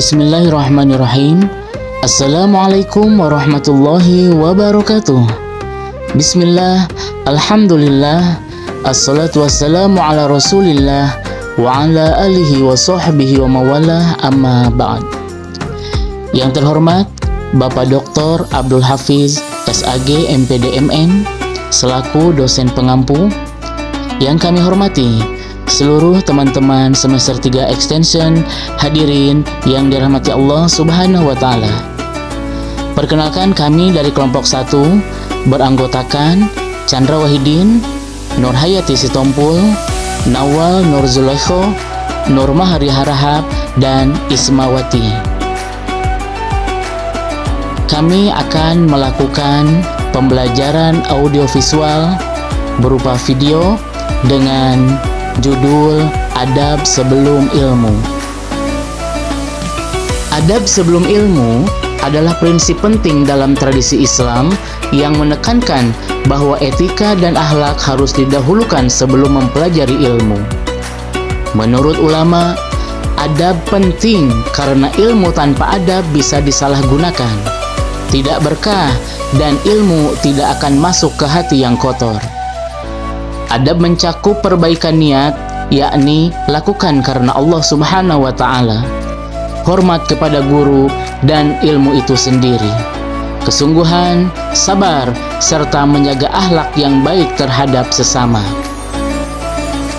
Bismillahirrahmanirrahim. Assalamualaikum warahmatullahi wabarakatuh. Bismillah, alhamdulillah, assalatu wassalamu ala rasulillah wa ala alihi wa sahbihi wa mawalah, amma ba'd. Yang terhormat Bapak Dr. Abdul Hafiz SAG MPD MM selaku dosen pengampu. Yang kami hormati seluruh teman-teman semester 3 extension, hadirin yang dirahmati Allah Subhanahu wa taala. Perkenalkan, kami dari kelompok 1 beranggotakan Chandra Wahidin, Nur Hayati Sitompul, Nawal Nur Zulekho, Nur Mahari Harahap, dan Ismawati. Kami akan melakukan pembelajaran audiovisual berupa video dengan judul Adab Sebelum Ilmu. Adab sebelum ilmu adalah prinsip penting dalam tradisi Islam yang menekankan bahwa etika dan akhlak harus didahulukan sebelum mempelajari ilmu. Menurut ulama, adab penting karena ilmu tanpa adab bisa disalahgunakan, tidak berkah, dan ilmu tidak akan masuk ke hati yang kotor. Adab mencakup perbaikan niat, yakni lakukan karena Allah Subhanahu wa taala, hormat kepada guru dan ilmu itu sendiri, kesungguhan, sabar, serta menjaga akhlak yang baik terhadap sesama.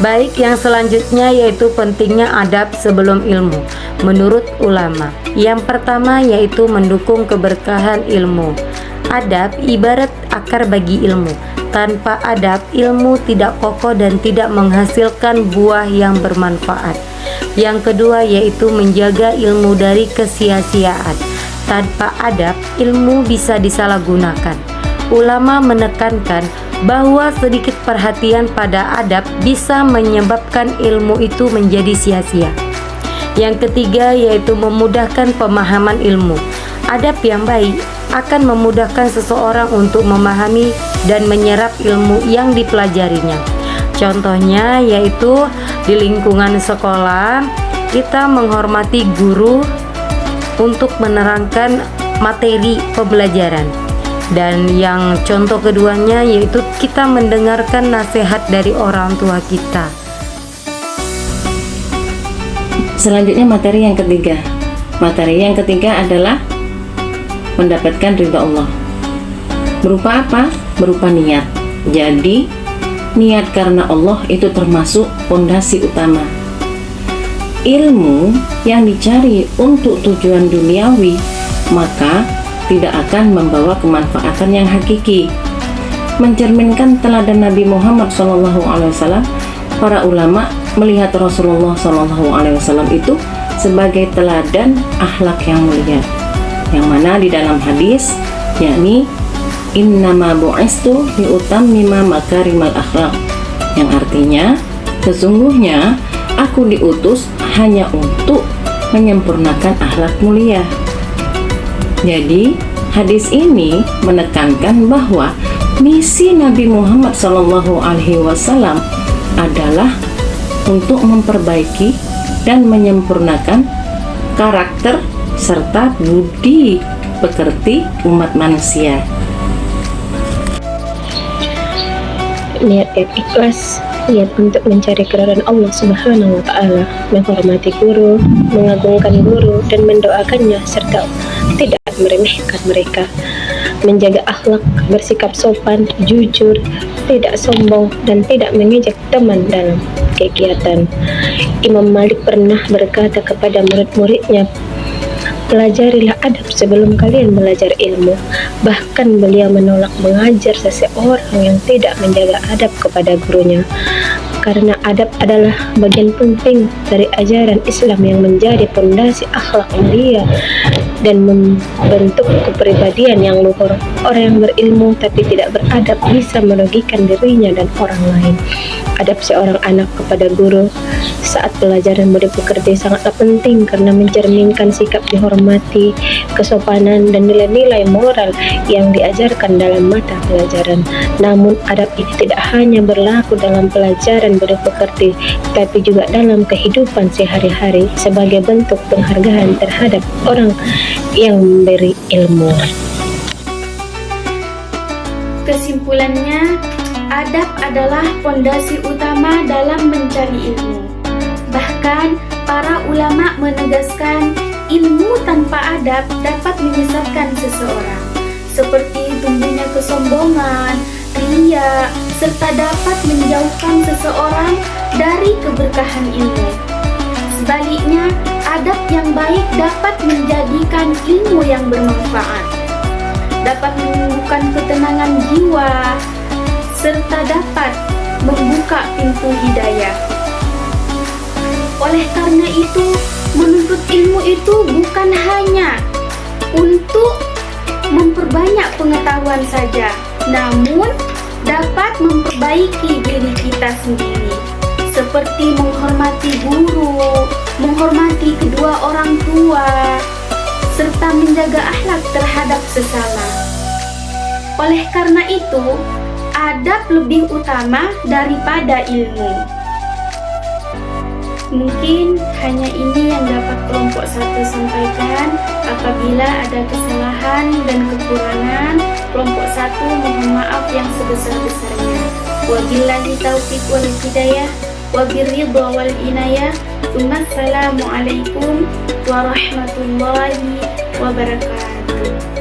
Baik, yang selanjutnya yaitu pentingnya adab sebelum ilmu. Menurut ulama, yang pertama yaitu mendukung keberkahan ilmu. Adab ibarat akar bagi ilmu. Tanpa adab, ilmu tidak kokoh dan tidak menghasilkan buah yang bermanfaat. Yang kedua yaitu menjaga ilmu dari kesia-siaan. Tanpa adab, ilmu bisa disalahgunakan. Ulama menekankan bahwa sedikit perhatian pada adab bisa menyebabkan ilmu itu menjadi sia-sia. Yang ketiga yaitu memudahkan pemahaman ilmu. Adab yang baik akan memudahkan seseorang untuk memahami dan menyerap ilmu yang dipelajarinya. Contohnya yaitu di lingkungan sekolah, kita menghormati guru untuk menerangkan materi pembelajaran. Dan yang contoh keduanya yaitu kita mendengarkan nasihat dari orang tua kita. Selanjutnya materi yang ketiga. Materi yang ketiga adalah mendapatkan ridha Allah. Berupa apa? Berupa niat. Jadi, niat karena Allah itu termasuk fondasi utama. Ilmu yang dicari untuk tujuan duniawi, maka tidak akan membawa kemanfaatan yang hakiki. Mencerminkan teladan Nabi Muhammad SAW, para ulama melihat Rasulullah SAW itu sebagai teladan akhlak yang mulia, yang mana di dalam hadis, yakni innama bu'istu liutammima makarimal akhlak, yang artinya sesungguhnya aku diutus hanya untuk menyempurnakan akhlak mulia. Jadi hadis ini menekankan bahwa misi Nabi Muhammad SAW adalah untuk memperbaiki dan menyempurnakan karakter serta budi pekerti umat manusia. Niat yang ikhlas, niat untuk mencari keridhaan Allah Subhanahu wa taala, menghormati guru, mengagungkan guru dan mendoakannya, serta tidak meremehkan mereka, menjaga akhlak, bersikap sopan, jujur, tidak sombong dan tidak mengejek teman dalam kegiatan. Imam Malik pernah berkata kepada murid-muridnya, pelajarilah adab sebelum kalian belajar ilmu. Bahkan beliau menolak mengajar seseorang yang tidak menjaga adab kepada gurunya, karena adab adalah bagian penting dari ajaran Islam yang menjadi fondasi akhlak mulia dan membentuk kepribadian yang luhur. Orang yang berilmu tapi tidak beradab bisa merugikan dirinya dan orang lain. Adab seorang anak kepada guru saat pelajaran murid pekerja sangatlah penting karena mencerminkan sikap dihormati, kesopanan dan nilai-nilai moral yang diajarkan dalam mata pelajaran. Namun adab ini tidak hanya berlaku dalam pelajaran dan mudah mengerti, tapi juga dalam kehidupan sehari-hari sebagai bentuk penghargaan terhadap orang yang memberi ilmu. Kesimpulannya, adab adalah fondasi utama dalam mencari ilmu. Bahkan, para ulama menegaskan ilmu tanpa adab dapat menyesatkan seseorang, seperti tumbuhnya kesombongan, riya, serta dapat menjauhkan seseorang dari keberkahan ilmu. Sebaliknya, adab yang baik dapat menjadikan ilmu yang bermanfaat, dapat menumbuhkan ketenangan jiwa, serta dapat membuka pintu hidayah. Oleh karena itu, menuntut ilmu itu bukan hanya untuk memperbanyak pengetahuan saja, namun dapat memperbaiki diri kita sendiri, seperti menghormati guru, menghormati kedua orang tua, serta menjaga akhlak terhadap sesama. Oleh karena itu, adab lebih utama daripada ilmu. Mungkin hanya ini yang dapat kelompok 1 sampaikan. Apabila ada kesalahan dan kekurangan, kelompok 1 mohon maaf yang sebesar-besarnya. Wabillahi taufiq wal hidayah, wabirridha wal inayah. Assalamualaikum warahmatullahi wabarakatuh.